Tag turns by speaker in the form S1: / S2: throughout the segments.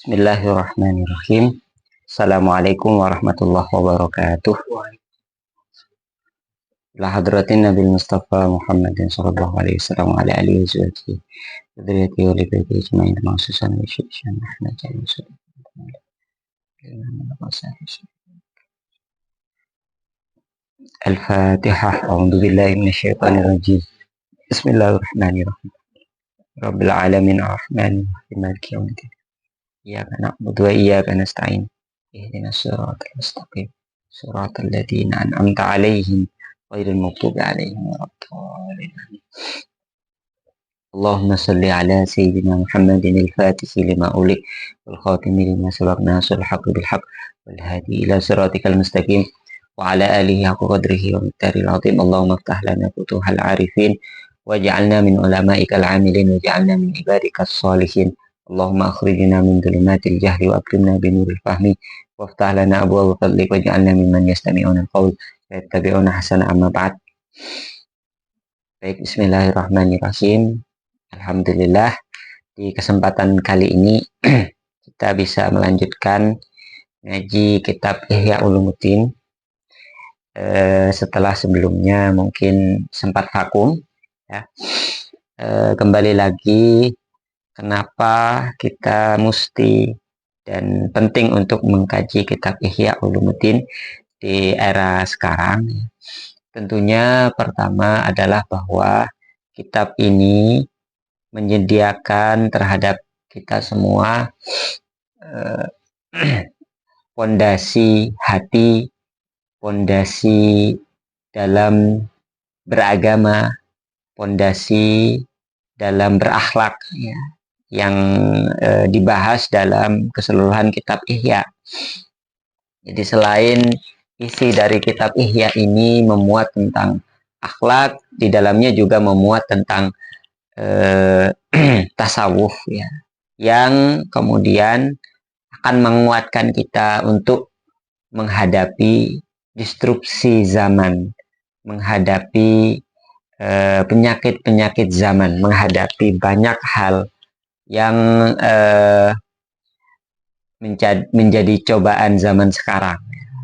S1: Bismillahirrahmanirrahim. Assalamualaikum warahmatullahi wabarakatuh. Ila hadratin Nabi Mustafa Muhammadin sallallahu alaihi wasallam wa ala alihi wa sahbihi dzurriyyati wa li baiti ajmain ma'susan wa syishan nahnu jalisun. Al-Fatihah. A'udzu billahi minasyaitonir rajim. Bismillahirrahmanirrahim. Rabbil alamin arrahmanir rahim maliki yaumiddin. Iyyaka na'budu wa iyyaka nasta'in. Ihdinas siratal mustaqim. Siratal ladzina an'amta 'alaihim ghairil maghdubi 'alaihim waladdallin. Allahumma shalli 'ala sayyidina Muhammadin al-Fatih lima ulik wal khatimi lima sabaq nasrul haqqi bil haqq wal hadi ila siratikal mustaqim wa 'ala alihi haqqa qadrihi wa miqdaril 'azim. Allahumma iftah lana futuhal 'arifin waj'alna min ulama'ikal 'amilin waj'alna min ibadikas shalihin. Allahumma akhrijna min dhulumatil jahli wa akrimna bi nuril fahmi waftah lana abwaaba fadlik waj'alna mimman yastami'una al-qaul yattabi'una ahsana amma ba'd. Baik, bismillahirrahmanirrahim. Alhamdulillah, di kesempatan kali ini kita bisa melanjutkan ngaji kitab Ihya Ulumuddin setelah sebelumnya mungkin sempat vakum ya. Kembali lagi, kenapa kita mesti dan penting untuk mengkaji kitab Ihya Ulumuddin di era sekarang. Tentunya pertama adalah bahwa kitab ini menyediakan terhadap kita semua pondasi hati, pondasi dalam beragama, pondasi dalam berakhlak ya, yang dibahas dalam keseluruhan kitab Ihya. Jadi selain isi dari kitab Ihya ini memuat tentang akhlak, di dalamnya juga memuat tentang tasawuf ya, yang kemudian akan menguatkan kita untuk menghadapi disrupsi zaman, menghadapi penyakit-penyakit zaman, menghadapi banyak hal yang menjadi cobaan zaman sekarang,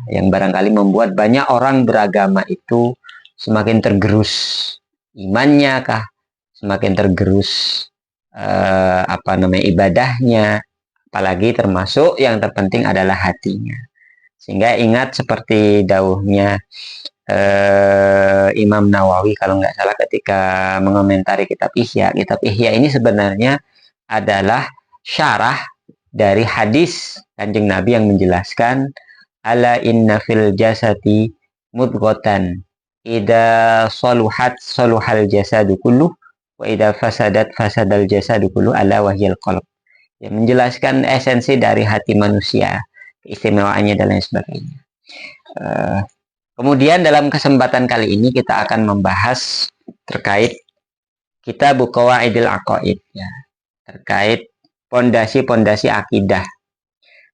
S1: yang barangkali membuat banyak orang beragama itu semakin tergerus imannya kah, semakin tergerus ibadahnya, apalagi termasuk yang terpenting adalah hatinya. Sehingga ingat seperti dawuhnya Imam Nawawi kalau nggak salah ketika mengomentari kitab Ihya ini sebenarnya adalah syarah dari hadis Kanjeng Nabi yang menjelaskan ala inna fil jasati mudghatan idza saluhat saluhal jasadu kullu wa idza fasadat fasadal jasadu kullu ala wahyal qalb. Ya, menjelaskan esensi dari hati manusia, keistimewaannya dan lain sebagainya. Kemudian dalam kesempatan kali ini kita akan membahas terkait Kitab Qawaidil Aqaid ya, terkait pondasi-pondasi akidah.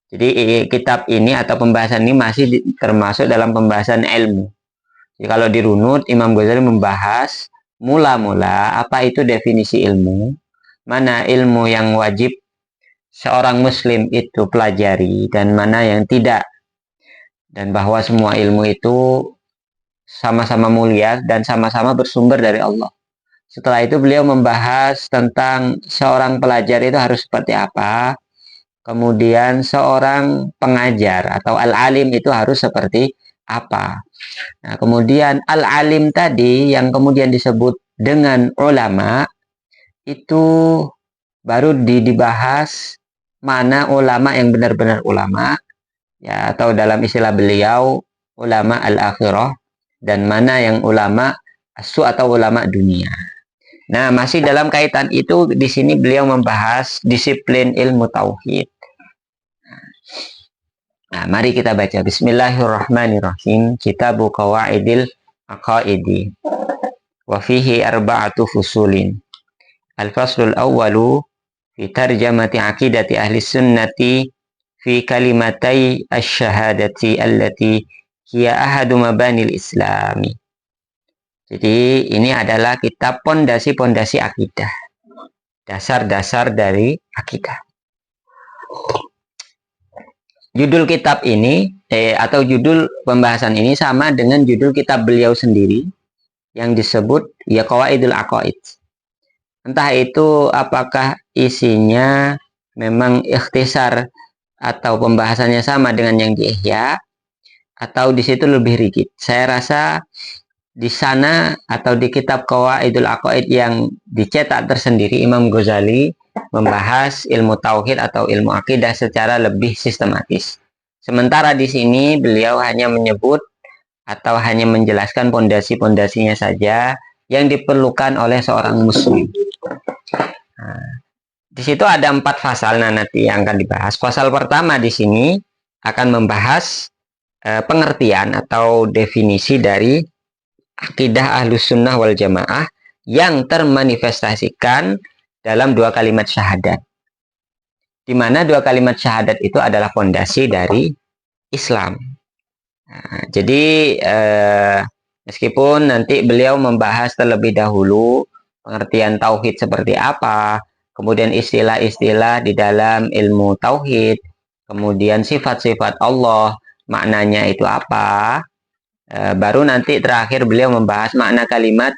S1: Jadi kitab ini atau pembahasan ini masih termasuk dalam pembahasan ilmu. Jadi kalau dirunut, Imam Ghazali membahas mula-mula apa itu definisi ilmu, mana ilmu yang wajib seorang muslim itu pelajari dan mana yang tidak, dan bahwa semua ilmu itu sama-sama mulia dan sama-sama bersumber dari Allah. Setelah itu beliau membahas tentang seorang pelajar itu harus seperti apa, kemudian seorang pengajar atau al-alim itu harus seperti apa. Nah, kemudian al-alim tadi yang kemudian disebut dengan ulama itu baru dibahas mana ulama yang benar-benar ulama ya, atau dalam istilah beliau ulama al-akhirah, dan mana yang ulama asu atau ulama dunia. Nah, masih dalam kaitan itu di sini beliau membahas disiplin ilmu tauhid. Nah, mari kita baca. Bismillahirrahmanirrahim. Kitabu Qawaidil Aqaidi. Wa fihi arba'atu fusulin. Al-faslul awwalu fi tarjamati aqidati ahli sunnati fi kalimatai asy-syahadati allati hiya ahadu mabanil islami. Jadi ini adalah kitab pondasi-pondasi akidah. Dasar-dasar dari akidah. judul kitab ini atau judul pembahasan ini sama dengan judul kitab beliau sendiri yang disebut ya Qawaidul Aqaid. Entah itu apakah isinya memang ikhtisar atau pembahasannya sama dengan yang di Ihya atau di situ lebih rigid. Saya rasa di sana atau di kitab Qawaidul Aqaid yang dicetak tersendiri Imam Ghazali membahas ilmu tauhid atau ilmu akidah secara lebih sistematis. Sementara di sini beliau hanya menyebut atau hanya menjelaskan pondasi-pondasinya saja yang diperlukan oleh seorang muslim. Nah, di situ ada 4 pasal nanti yang akan dibahas. Pasal pertama di sini akan membahas pengertian atau definisi dari akidah Ahlus Sunnah wal Jamaah yang termanifestasikan dalam 2 kalimat syahadat. Di mana 2 kalimat syahadat itu adalah fondasi dari Islam. Nah, jadi meskipun nanti beliau membahas terlebih dahulu pengertian tauhid seperti apa, kemudian istilah-istilah di dalam ilmu tauhid, kemudian sifat-sifat Allah, maknanya itu apa, baru nanti terakhir beliau membahas makna kalimat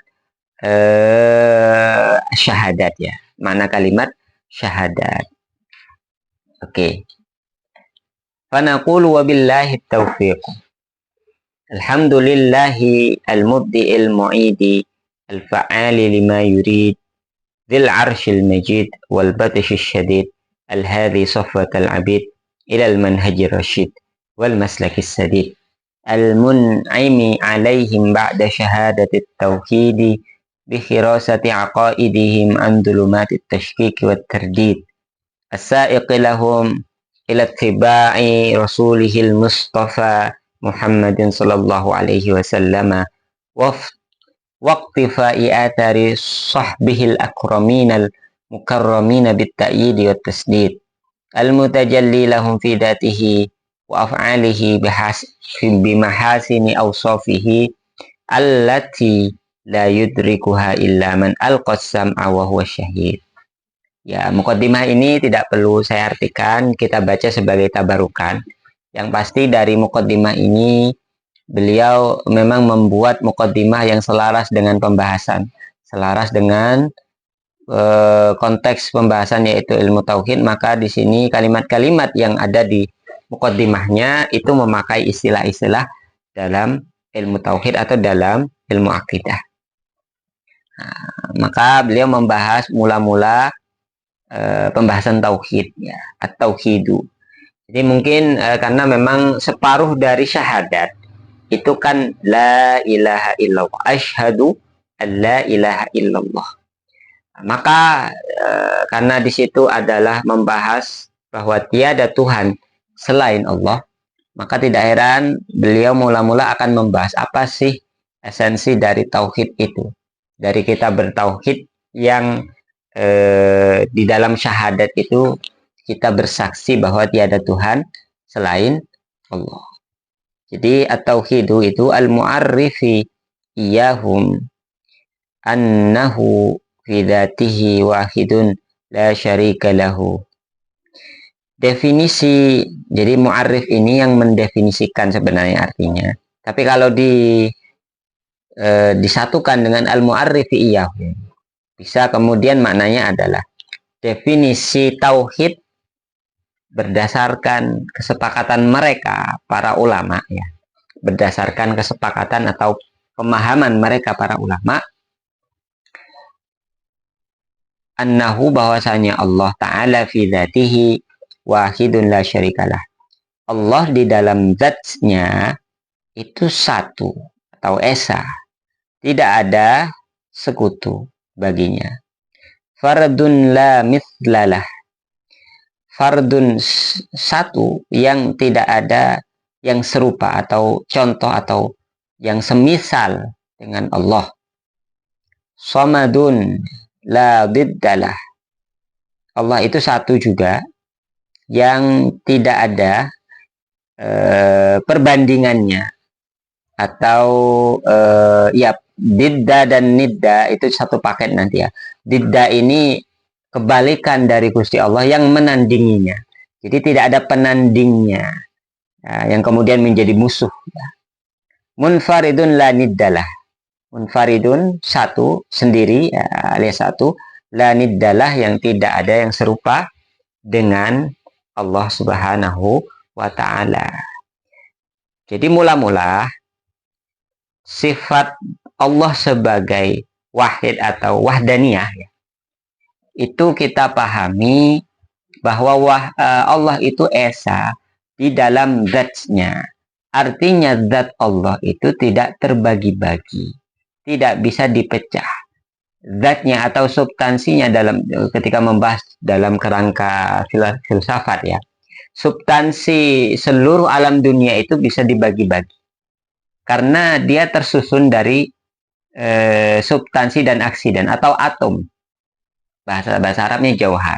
S1: syahadat ya, makna kalimat syahadat. Oke. Fanaqulu wabillahi taufiq. Alhamdulillahi al-mubdi'il mu'idi al-fa'ali lima yurid dhil arshil majid wal batishil syadid al-hadhi safwat al-abid ila al-manhajir rashid wal maslakis sadid al-mun'imi alaihim ba'da syahadatit tauhidi bi khirasati aqaidihim an dhulumatit tashkik wat tardid as-sa'iqi lahum ila ittiba'i rasulihil mustafa Muhammadin sallallahu alaihi wasallam waqtifa'i athari sahbihil akraminal mukarramina bitta'yidi wat tasdid al-mutajalli lahum fi datihi wa af'alihi bimahasini awsafihi allati la yudrikuha illa man alqas sam'a wa huwa syahid. Ya, muqaddimah ini tidak perlu saya artikan, kita baca sebagai tabarukan. Yang pasti dari muqaddimah ini beliau memang membuat muqaddimah yang selaras dengan pembahasan, selaras dengan konteks pembahasan yaitu ilmu tauhid. Maka di sini kalimat-kalimat yang ada di muqaddimahnya itu memakai istilah-istilah dalam ilmu tauhid atau dalam ilmu akidah. Nah, maka beliau membahas mula-mula pembahasan tauhid ya, at-tauhidu. Jadi mungkin karena memang separuh dari syahadat itu kan la ilaha illallah, asyhadu an la ilaha illallah. Maka karena di situ adalah membahas bahwa tiada Tuhan selain Allah, maka tidak heran beliau mula-mula akan membahas apa sih esensi dari tauhid itu. Dari kita bertauhid yang di dalam syahadat itu kita bersaksi bahwa tiada Tuhan selain Allah. Jadi at-tauhidu itu al-mu'arrifi iyahum annahu fi dzatihi wahidun la syarika lahu. Definisi, jadi mu'arrif ini yang mendefinisikan sebenarnya artinya. Tapi kalau disatukan dengan al-mu'arrifi iyahum, bisa kemudian maknanya adalah definisi tauhid berdasarkan kesepakatan mereka para ulama ya, berdasarkan kesepakatan atau pemahaman mereka para ulama, annahu bahwasanya Allah Ta'ala fi dzatihi wahidun la syarikalah. Allah di dalam zatnya itu satu atau esa, tidak ada sekutu baginya. Fardun la mithlalah, fardun satu yang tidak ada yang serupa atau contoh atau yang semisal dengan Allah. Samadun la diddalah, Allah itu satu juga yang tidak ada perbandingannya atau ya didda dan nidda itu satu paket nanti ya. Didda ini kebalikan dari Gusti Allah yang menandinginya. Jadi tidak ada penandingnya. yang kemudian menjadi musuh. Munfaridun la niddalah. Munfaridun satu, sendiri, alias satu, la niddalah yang tidak ada yang serupa dengan Allah Subhanahu wa ta'ala. Jadi mula-mula sifat Allah sebagai wahid atau wahdaniyah, itu kita pahami bahwa Allah itu esa di dalam zatnya. Artinya zat Allah itu tidak terbagi-bagi, tidak bisa dipecah. Zatnya atau substansinya ketika membahas dalam kerangka filsafat ya, substansi seluruh alam dunia itu bisa dibagi-bagi karena dia tersusun dari substansi dan aksiden atau atom, bahasa Arabnya jauhar.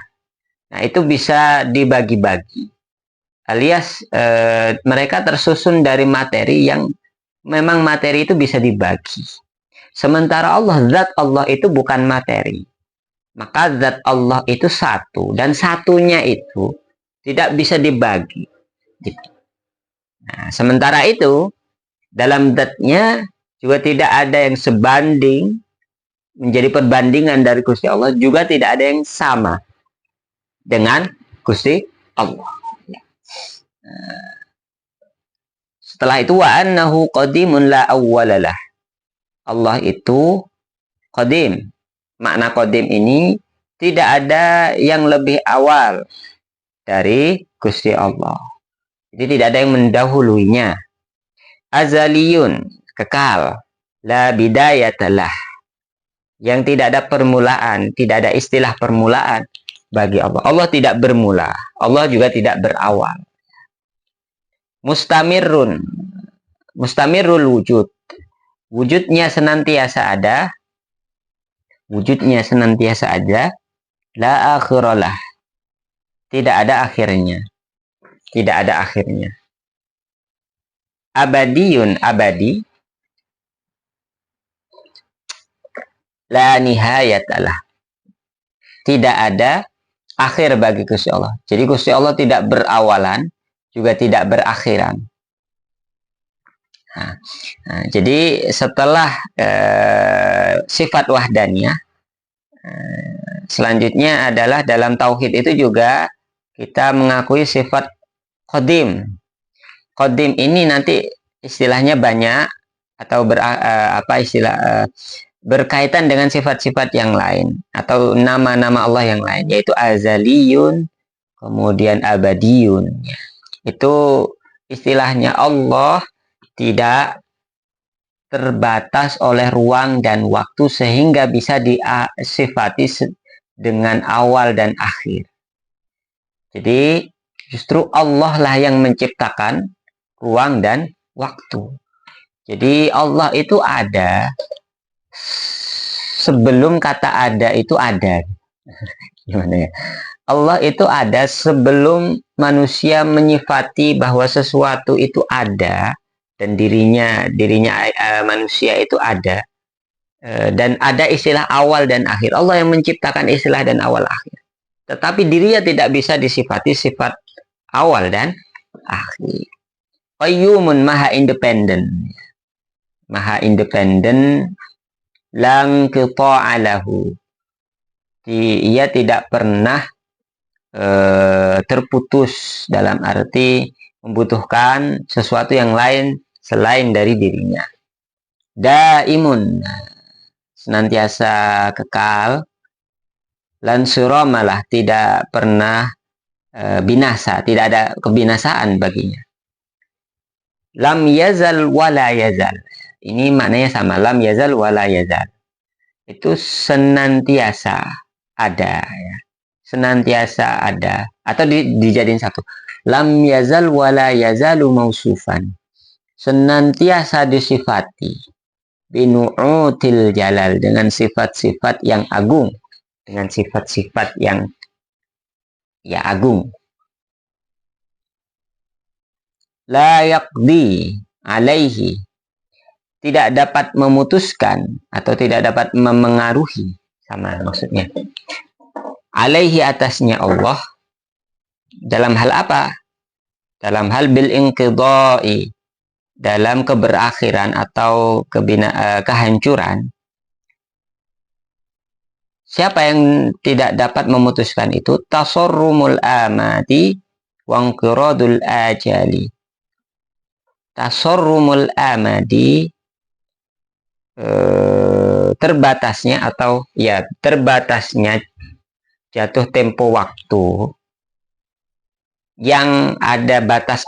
S1: Nah, itu bisa dibagi-bagi alias mereka tersusun dari materi yang memang materi itu bisa dibagi. Sementara Allah, zat Allah itu bukan materi. Maka zat Allah itu satu. Dan satunya itu tidak bisa dibagi. Nah, sementara itu, dalam zatnya juga tidak ada yang sebanding. Menjadi perbandingan dari Gusti Allah. Juga tidak ada yang sama dengan Gusti Allah. Setelah itu, wa annahu qadimun la awwalalah. Allah itu qadim. Makna qadim ini tidak ada yang lebih awal dari Gusti Allah. Jadi tidak ada yang mendahuluinya. Azaliyun, kekal. La bidayatalah. Yang tidak ada permulaan, tidak ada istilah permulaan bagi Allah. Allah tidak bermula. Allah juga tidak berawal. Mustamirrun. Mustamirrul wujud. Wujudnya senantiasa ada. Wujudnya senantiasa ada. La akhiralah. Tidak ada akhirnya. Tidak ada akhirnya. Abadiyun, abadi. La nihayatalah. Tidak ada akhir bagi Gusti Allah. Jadi Gusti Allah tidak berawalan, juga tidak berakhiran. Nah, jadi setelah sifat wahdaniyah, selanjutnya adalah dalam tauhid itu juga kita mengakui sifat qadim. Qadim ini nanti istilahnya banyak atau berkaitan dengan sifat-sifat yang lain atau nama-nama Allah yang lain, yaitu azaliyun, kemudian abadiyun. Itu istilahnya Allah tidak terbatas oleh ruang dan waktu sehingga bisa disifati dengan awal dan akhir. Jadi justru Allah lah yang menciptakan ruang dan waktu. Jadi Allah itu ada sebelum kata ada itu ada. Gimana ya? Allah itu ada sebelum manusia menyifati bahwa sesuatu itu ada. Dan dirinya manusia itu ada, dan ada istilah awal dan akhir. Allah yang menciptakan istilah dan awal akhir, tetapi dirinya tidak bisa disifati sifat awal dan akhir. Qayyumun, maha independen, lang qita'alahu. Ia tidak pernah terputus dalam arti membutuhkan sesuatu yang lain selain dari dirinya. Daimun, senantiasa kekal. Lansuramalah, tidak pernah binasa, tidak ada kebinasaan baginya. Lam yazal wala yazal. Ini maknanya sama, lam yazal wala yazal. Itu senantiasa ada ya. Senantiasa ada atau dijadiin satu. Lam yazal wala yazalu mausufan. Senantiasa disifati binu'util jalal, dengan sifat-sifat yang agung, dengan sifat-sifat yang agung. La yaqdi alaihi, tidak dapat memutuskan atau tidak dapat memengaruhi, sama maksudnya. Alaihi, atasnya Allah. Dalam hal apa? dalam hal bil inqidai, dalam keberakhiran atau kehancuran. Siapa yang tidak dapat memutuskan itu? Tasorrumul amati wangqiradul ajali. Tasorrumul amadi, terbatasnya atau ya terbatasnya jatuh tempo waktu yang ada batas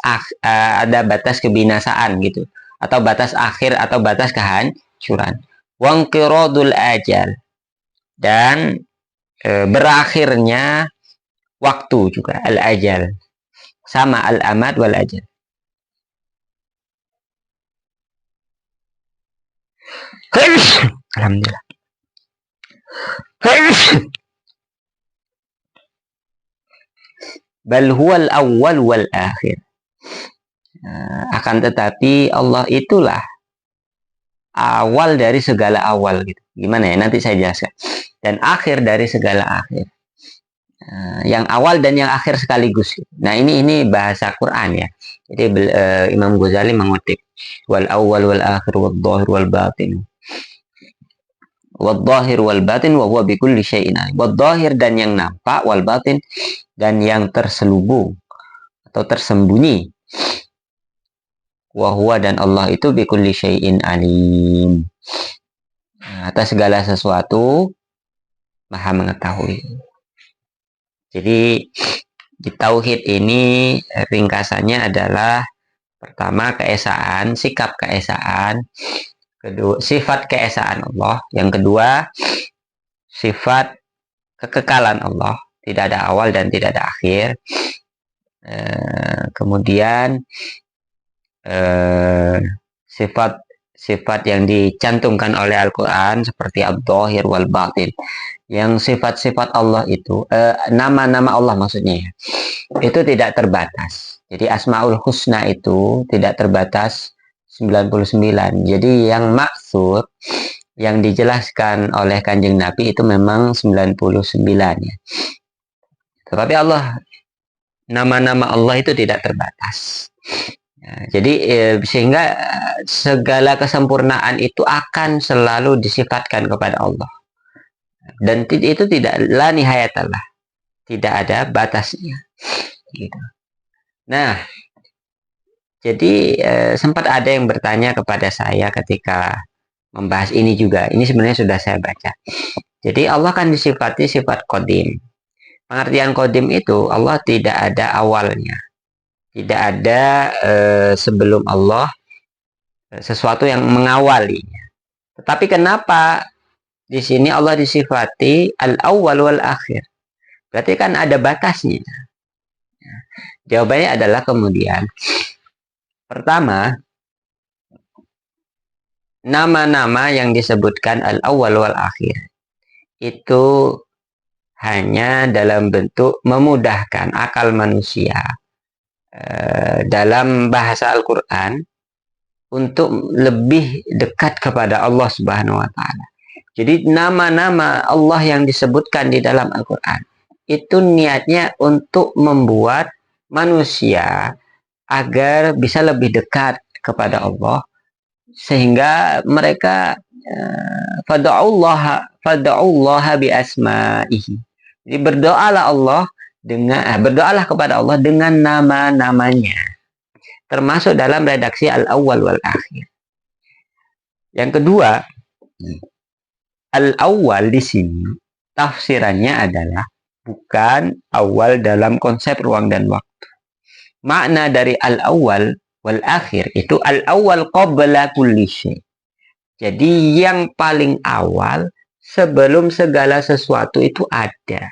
S1: kebinasaan gitu, atau batas akhir atau batas kehancuran. Wangqiradul ajal, dan berakhirnya waktu juga, al ajal, sama al amad wal ajal. Alhamdulillah. Bal huwal awwal wal akhir. Akan tetapi Allah itulah awal dari segala awal gitu. Gimana ya? Nanti saya jelaskan. Dan akhir dari segala akhir. Yang awal dan yang akhir sekaligus. Nah, ini bahasa Quran ya. Jadi Imam Ghazali mengutip wal awwal wal akhir wal dhahir wal batin. Wal dhahir wal batin wa huwa bi kulli syai'in alim. Wal dhahir, dan yang nampak, wal batin, dan yang terselubung atau tersembunyi. Wa huwa, dan Allah itu bi kulli syai'in alim. Atas segala sesuatu Maha mengetahui. Jadi di tauhid ini ringkasannya adalah pertama keesaan, sikap keesaan, kedua sifat keesaan Allah, yang kedua sifat kekekalan Allah, tidak ada awal dan tidak ada akhir. Kemudian sifat yang dicantumkan oleh Al-Quran seperti Ad-Dhahir wal Batin. Yang sifat-sifat Allah itu, nama-nama Allah maksudnya ya, itu tidak terbatas. Jadi Asmaul Husna itu tidak terbatas 99. Jadi yang maksud, yang dijelaskan oleh Kanjeng Nabi itu memang 99 ya. Tetapi Allah, nama-nama Allah itu tidak terbatas. Jadi sehingga segala kesempurnaan itu akan selalu disifatkan kepada Allah, dan itu tidak la nihayatallah, tidak ada batasnya gitu. Nah, jadi sempat ada yang bertanya kepada saya ketika membahas ini juga. Ini sebenarnya sudah saya baca. Jadi Allah kan disifati sifat qadim. Pengertian qadim itu Allah tidak ada awalnya. Tidak ada sebelum Allah sesuatu yang mengawalinya. Tetapi kenapa di sini Allah disifati al-awwal wal akhir? Berarti kan ada batasnya. Jawabannya adalah kemudian, pertama, nama-nama yang disebutkan al-awwal wal akhir itu hanya dalam bentuk memudahkan akal manusia dalam bahasa Al-Quran untuk lebih dekat kepada Allah Subhanahu wa Ta'ala. Jadi nama-nama Allah yang disebutkan di dalam Al-Quran itu niatnya untuk membuat manusia agar bisa lebih dekat kepada Allah, sehingga mereka fada'ullaha bi asma'ihi. Jadi berdoalah kepada Allah dengan nama-namanya, termasuk dalam redaksi al-awwal wal akhir. Yang kedua, al-awwal di sini tafsirannya adalah bukan awal dalam konsep ruang dan waktu. Makna dari al-awwal wal akhir itu al-awwal qabla kulli syai'. Jadi yang paling awal sebelum segala sesuatu itu ada.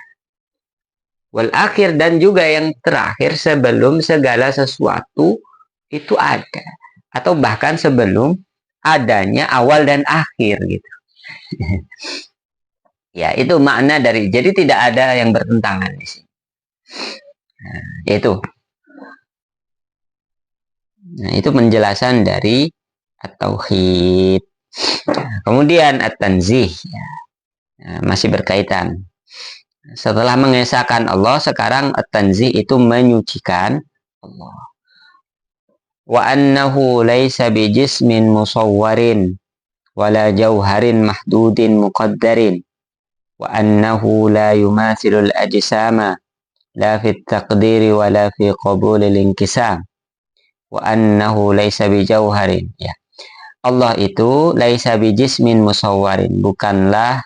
S1: Wal akhir, dan juga yang terakhir sebelum segala sesuatu itu ada, atau bahkan sebelum adanya awal dan akhir gitu. Ya, itu makna dari, jadi tidak ada yang bertentangan di sini. Itu penjelasan dari at-tauhid. Kemudian at-tanzih ya. Masih berkaitan. Setelah mengesahkan Allah, sekarang at-tanzih itu menyucikan Allah. wa annahu laisa bijismin musawwarin wala jauharin mahdudin muqaddarin wa annahu la yumathilul ajsama la fit taqdiri wala fi qabulil inkisam wa annahu laisa bijauharin. Ya, Allah itu laisa bijismin musawwarin, bukanlah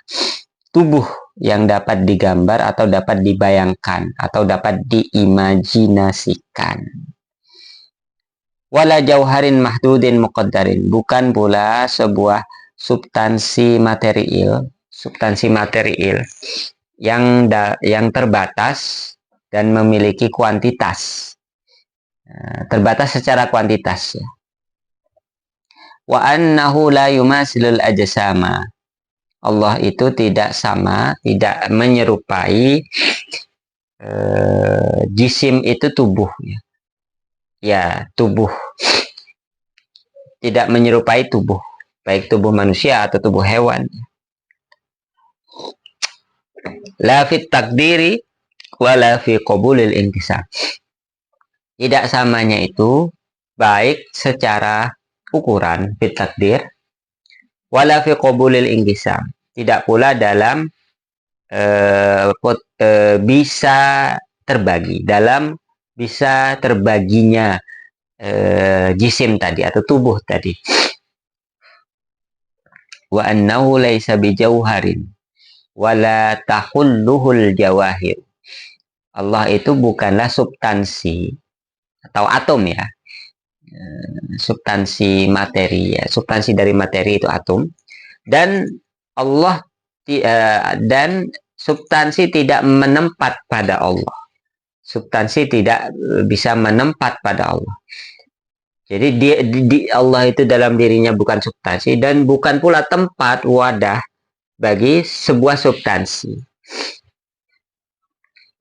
S1: tubuh yang dapat digambar atau dapat dibayangkan atau dapat diimajinasikan. Wala jauharin mahdudin muqaddarin, bukan pula sebuah substansi material yang terbatas dan memiliki kuantitas. Terbatas secara kuantitas, ya. Wa annahu la yumasilul ajsama. Allah itu tidak sama, tidak menyerupai jisim itu tubuh, ya. Ya, tubuh. Tidak menyerupai tubuh, baik tubuh manusia atau tubuh hewan. La fit takdiri wala fi qabulil inkisam. Tidak samanya itu baik secara ukuran fit takdir wala fi qabulil inkisam, tidak pula dalam bisa terbagi, dalam bisa terbaginya jisim tadi atau tubuh tadi. Wa annahu laisa bijauharin wala tahulluhul jawahir. Allah itu bukanlah substansi atau atom, ya. Substansi materi, ya. Substansi dari materi itu atom, dan Allah dan substansi tidak menempat pada Allah. Substansi tidak bisa menempat pada Allah. Jadi Allah itu dalam dirinya bukan substansi dan bukan pula tempat wadah bagi sebuah substansi.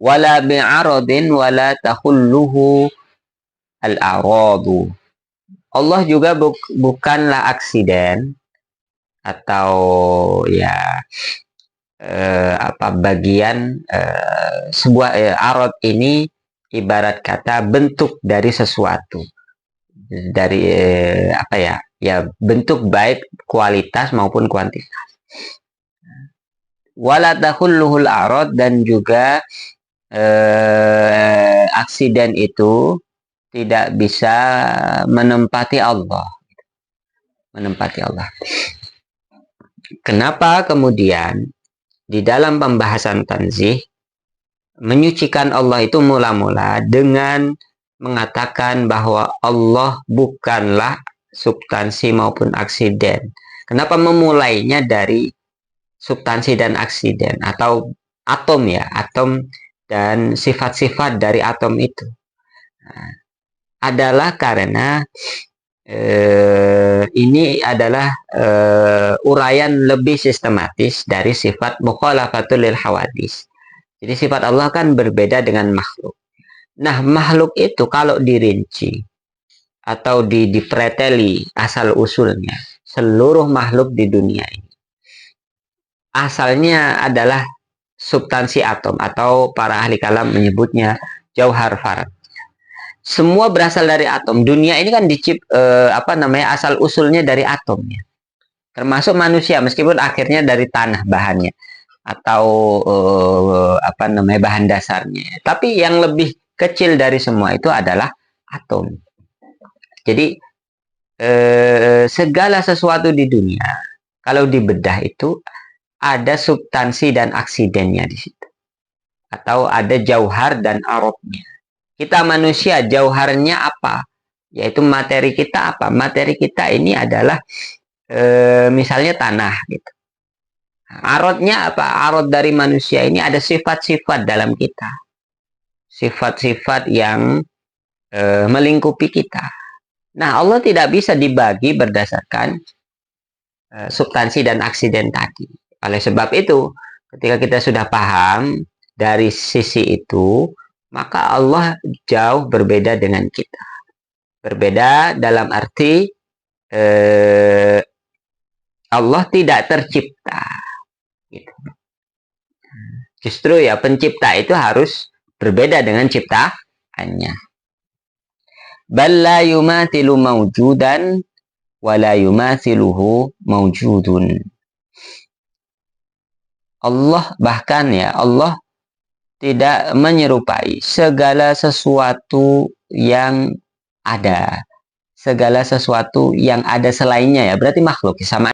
S1: Wala bi'aradin wala tahulluhu al-a'radu. Allah juga bukanlah aksiden atau ya bagian sebuah arad ini ibarat kata bentuk dari sesuatu, dari bentuk baik kualitas maupun kuantitas. Wala tahulluhul a'rad, dan juga aksiden itu tidak bisa menempati Allah. Kenapa kemudian di dalam pembahasan tanzih menyucikan Allah itu mula-mula dengan mengatakan bahwa Allah bukanlah substansi maupun aksiden? Kenapa memulainya dari substansi dan aksiden atau atom, ya, atom dan sifat-sifat dari atom itu? Adalah karena ini adalah uraian lebih sistematis dari sifat mukhalafatul lil hawadis. Jadi sifat Allah kan berbeda dengan makhluk. Nah, makhluk itu kalau dirinci atau dipreteli asal usulnya, seluruh makhluk di dunia ini asalnya adalah substansi atom, atau para ahli kalam menyebutnya jauhar farad. Semua berasal dari atom. Dunia ini kan asal usulnya dari atomnya. Termasuk manusia, meskipun akhirnya dari tanah bahannya atau bahan dasarnya. Tapi yang lebih kecil dari semua itu adalah atom. Jadi segala sesuatu di dunia kalau dibedah itu ada substansi dan aksidennya di situ, atau ada jauhar dan aradnya. Kita manusia, jauharnya apa? Yaitu materi kita apa? Materi kita ini adalah misalnya tanah, gitu. Aradnya apa? Arad dari manusia ini ada sifat-sifat dalam kita, sifat-sifat yang melingkupi kita. Nah, Allah tidak bisa dibagi berdasarkan substansi dan aksiden tadi. Oleh sebab itu, ketika kita sudah paham dari sisi itu, maka Allah jauh berbeda dengan kita. Berbeda dalam arti Allah tidak tercipta. Gitu. Justru ya pencipta itu harus berbeda dengan ciptaannya. Bal la yumathilu mawjudan wa la yumathiluhu mawjudun. Allah bahkan ya, Allah tidak menyerupai segala sesuatu yang ada. Segala sesuatu yang ada selainnya ya, berarti makhluk sama